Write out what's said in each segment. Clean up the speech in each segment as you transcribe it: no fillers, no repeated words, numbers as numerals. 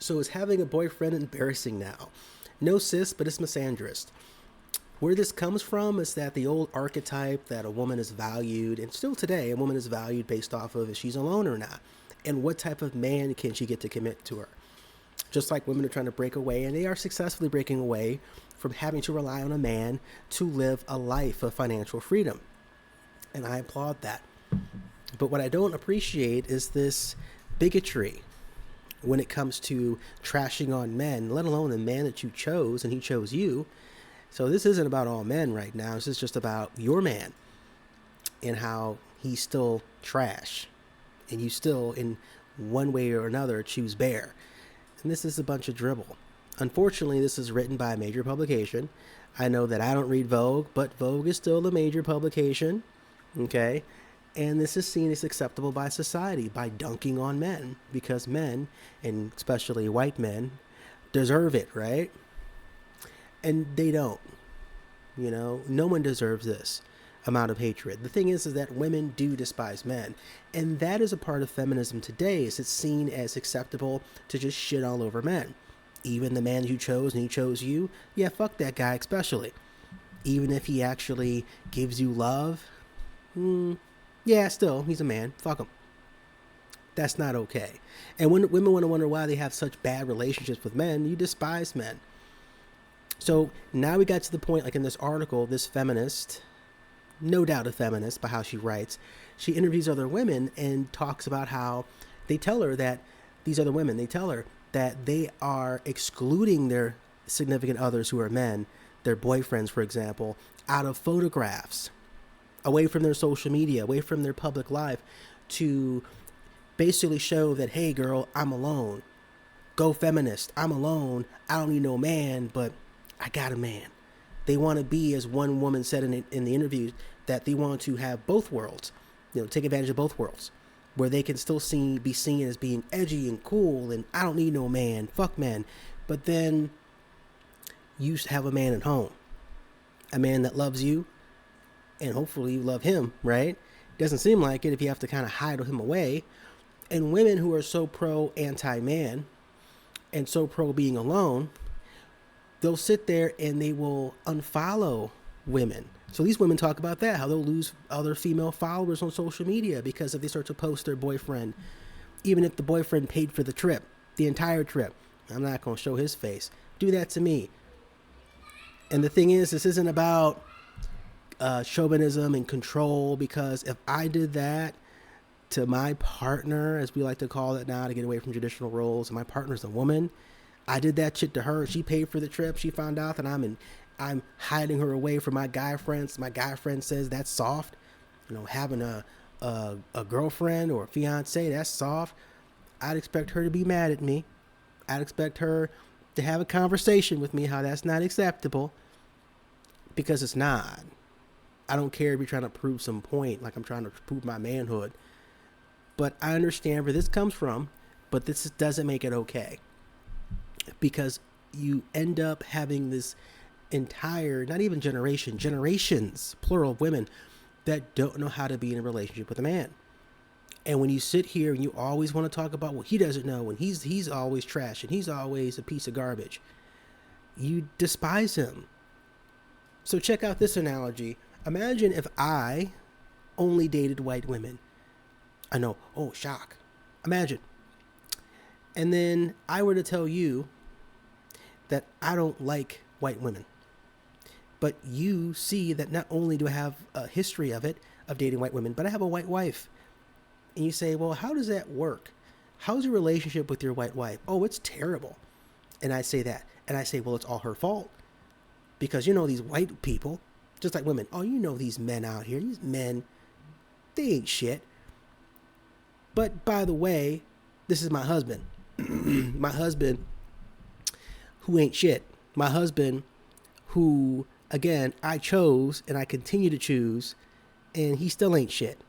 So is having a boyfriend embarrassing now? No, sis, but it's misandrist. Where this comes from is that the old archetype that a woman is valued, and still today, a woman is valued based off of if she's alone or not, and what type of man can she get to commit to her. Just like women are trying to break away, and they are successfully breaking away from having to rely on a man to live a life of financial freedom. And I applaud that. But what I don't appreciate is this bigotry when it comes to trashing on men, let alone the man that you chose and he chose you. So this isn't about all men right now. This is just about your man and how he's still trash and you still, in one way or another, choose bear. And this is a bunch of dribble. Unfortunately, this is written by a major publication. I know that I don't read Vogue, but Vogue is still a major publication. Okay? And this is seen as acceptable by society by dunking on men because men, and especially white men, deserve it, right? And they don't. You know, no one deserves this amount of hatred. The thing is that women do despise men. And that is a part of feminism today, is it's seen as acceptable to just shit all over men. Even the man you chose and he chose you, yeah, fuck that guy especially. Even if he actually gives you love, yeah, still, he's a man. Fuck him. That's not okay. And when women want to wonder why they have such bad relationships with men, you despise men. So now we got to the point, like in this article, this feminist, no doubt a feminist by how she writes, she interviews other women and talks about how they tell her that these other women, they tell her that they are excluding their significant others who are men, their boyfriends, for example, out of photographs, away from their social media, away from their public life, to basically show that, hey, girl, I'm alone. Go feminist. I'm alone. I don't need no man, but I got a man. They want to be, as one woman said in the interview, that they want to have both worlds, you know, take advantage of both worlds, where they can still be seen as being edgy and cool, and I don't need no man, fuck men. But then you have a man at home, a man that loves you, and hopefully you love him, right? Doesn't seem like it if you have to kind of hide him away. And women who are so pro anti-man and so pro being alone, they'll sit there and they will unfollow women. So these women talk about that, how they'll lose other female followers on social media because if they start to post their boyfriend, even if the boyfriend paid for the trip, the entire trip. I'm not going to show his face. Do that to me. And the thing is, this isn't about chauvinism and control, because if I did that to my partner, as we like to call it now to get away from traditional roles, and my partner's a woman, I did that shit to her. She paid for the trip. She found out that I'm hiding her away from my guy friends. My guy friend says that's soft. You know, having a girlfriend or a fiance, that's soft. I'd expect her to be mad at me. I'd expect her to have a conversation with me how that's not acceptable, because it's not. I don't care if you're trying to prove some point, like I'm trying to prove my manhood. But I understand where this comes from, but this doesn't make it okay. Because you end up having this entire, not even generations, plural of women that don't know how to be in a relationship with a man. And when you sit here and you always want to talk about what he doesn't know, and he's always trash and he's always a piece of garbage, you despise him. So check out this analogy. Imagine if I only dated white women. I know, oh, shock. Imagine. And then I were to tell you that I don't like white women. But you see that not only do I have a history of dating white women, but I have a white wife. And you say, well, how does that work? How's your relationship with your white wife? Oh, it's terrible. And I say that. And I say, well, it's all her fault. Because, you know, these white people, just like women, oh, you know, these men out here, these men, they ain't shit. But by the way, this is my husband. My husband who ain't shit. My husband who, again, I chose and I continue to choose, and he still ain't shit.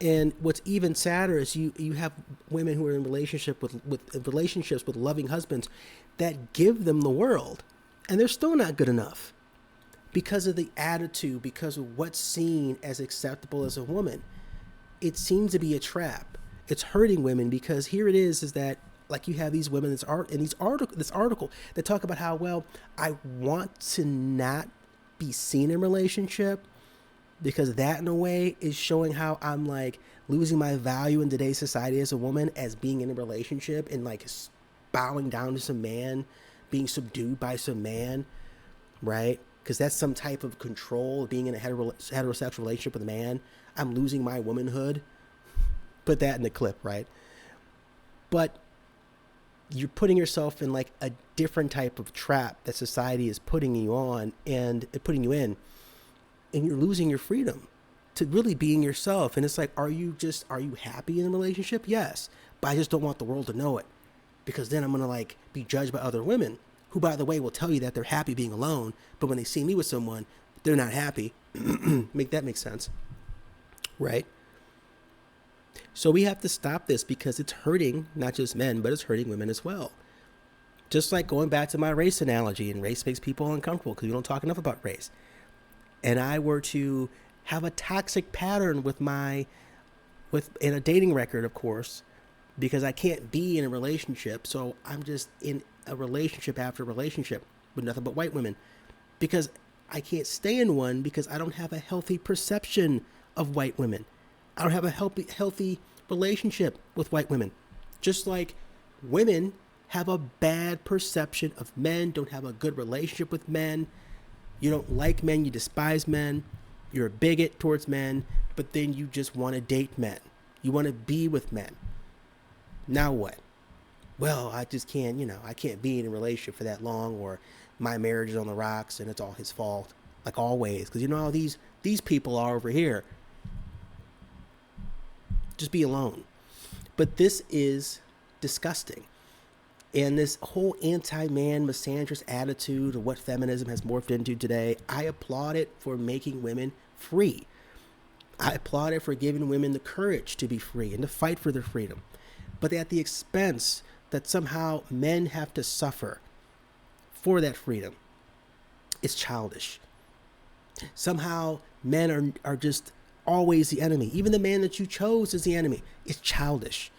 And what's even sadder is you have women who are in relationships with loving husbands that give them the world, and they're still not good enough because of the attitude, because of what's seen as acceptable as a woman. It seems to be a trap. It's hurting women, because here it is that like you have these women in this article that talk about how, well, I want to not be seen in a relationship because that in a way is showing how I'm like losing my value in today's society as a woman, as being in a relationship and like bowing down to some man, being subdued by some man, right? Because that's some type of control, being in a heterosexual relationship with a man. I'm losing my womanhood. Put that in the clip, right? But you're putting yourself in like a different type of trap that society is putting you on and putting you in, and you're losing your freedom to really being yourself. And it's like, are you happy in a relationship? Yes, but I just don't want the world to know it, because then I'm gonna like be judged by other women who, by the way, will tell you that they're happy being alone, but when they see me with someone, they're not happy. Make that make sense, right? So we have to stop this, because it's hurting not just men, but it's hurting women as well. Just like going back to my race analogy, and race makes people uncomfortable because we don't talk enough about race. And I were to have a toxic pattern in a dating record, of course, because I can't be in a relationship. So I'm just in a relationship after relationship with nothing but white women, because I can't stay in one because I don't have a healthy perception of white women. I don't have a healthy relationship with white women. Just like women have a bad perception of men, don't have a good relationship with men. You don't like men, you despise men, you're a bigot towards men, but then you just want to date men. You want to be with men. Now what? Well, I just can't, I can't be in a relationship for that long, or my marriage is on the rocks and it's all his fault, like always. Because how these people are over here. Just be alone. But this is disgusting. And this whole anti-man, misandrist attitude of what feminism has morphed into today, I applaud it for making women free. I applaud it for giving women the courage to be free and to fight for their freedom. But at the expense that somehow men have to suffer for that freedom, it's childish. Somehow men are just always the enemy. Even the man that you chose is the enemy. It's childish.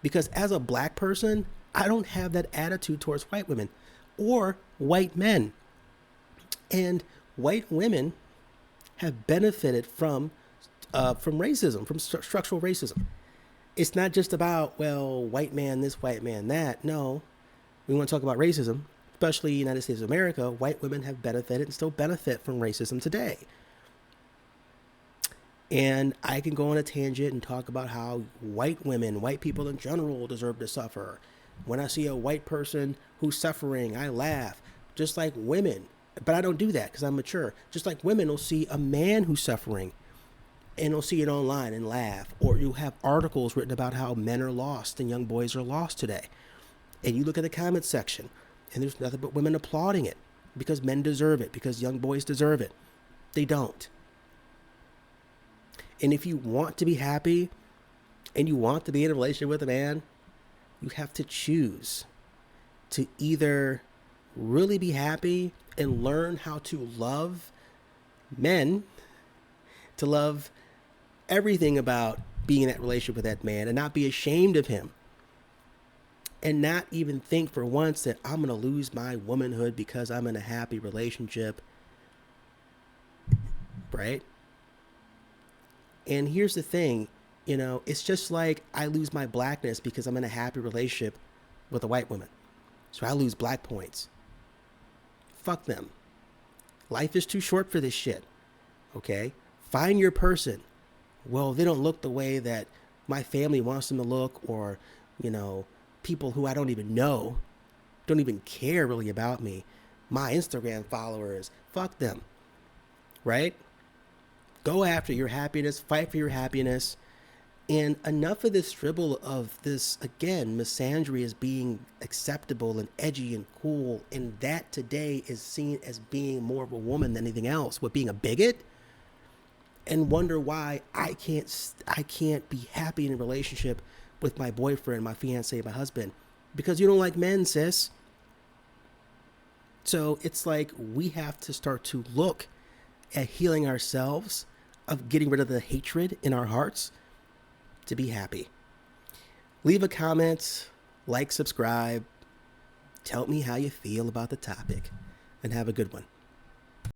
Because as a black person, I don't have that attitude towards white women or white men. And white women have benefited from racism, from structural racism. It's not just about, well, white man this, white man that. No, we want to talk about racism, especially United States of America. White women have benefited and still benefit from racism today. And I can go on a tangent and talk about how white women, white people in general, deserve to suffer. When I see a white person who's suffering, I laugh, just like women. But I don't do that because I'm mature. Just like women will see a man who's suffering and they'll see it online and laugh. Or you'll have articles written about how men are lost and young boys are lost today. And you look at the comment section and there's nothing but women applauding it because men deserve it, because young boys deserve it. They don't. And if you want to be happy and you want to be in a relationship with a man, you have to choose to either really be happy and learn how to love men, to love everything about being in that relationship with that man and not be ashamed of him, and not even think for once that I'm going to lose my womanhood because I'm in a happy relationship, right? And here's the thing, it's just like I lose my blackness because I'm in a happy relationship with a white woman. So I lose black points. Fuck them. Life is too short for this shit. Okay? Find your person. Well, they don't look the way that my family wants them to look, or, people who I don't even know, don't even care really about me. My Instagram followers, fuck them. Right? Go after your happiness, fight for your happiness. And enough of this dribble of this, again, misandry as being acceptable and edgy and cool, and that today is seen as being more of a woman than anything else, with being a bigot, and wonder why I can't be happy in a relationship with my boyfriend, my fiance, my husband, because you don't like men, sis. So it's like we have to start to look at healing ourselves, of getting rid of the hatred in our hearts to be happy. Leave a comment, Like, subscribe, tell me how you feel about the topic, and have a good one.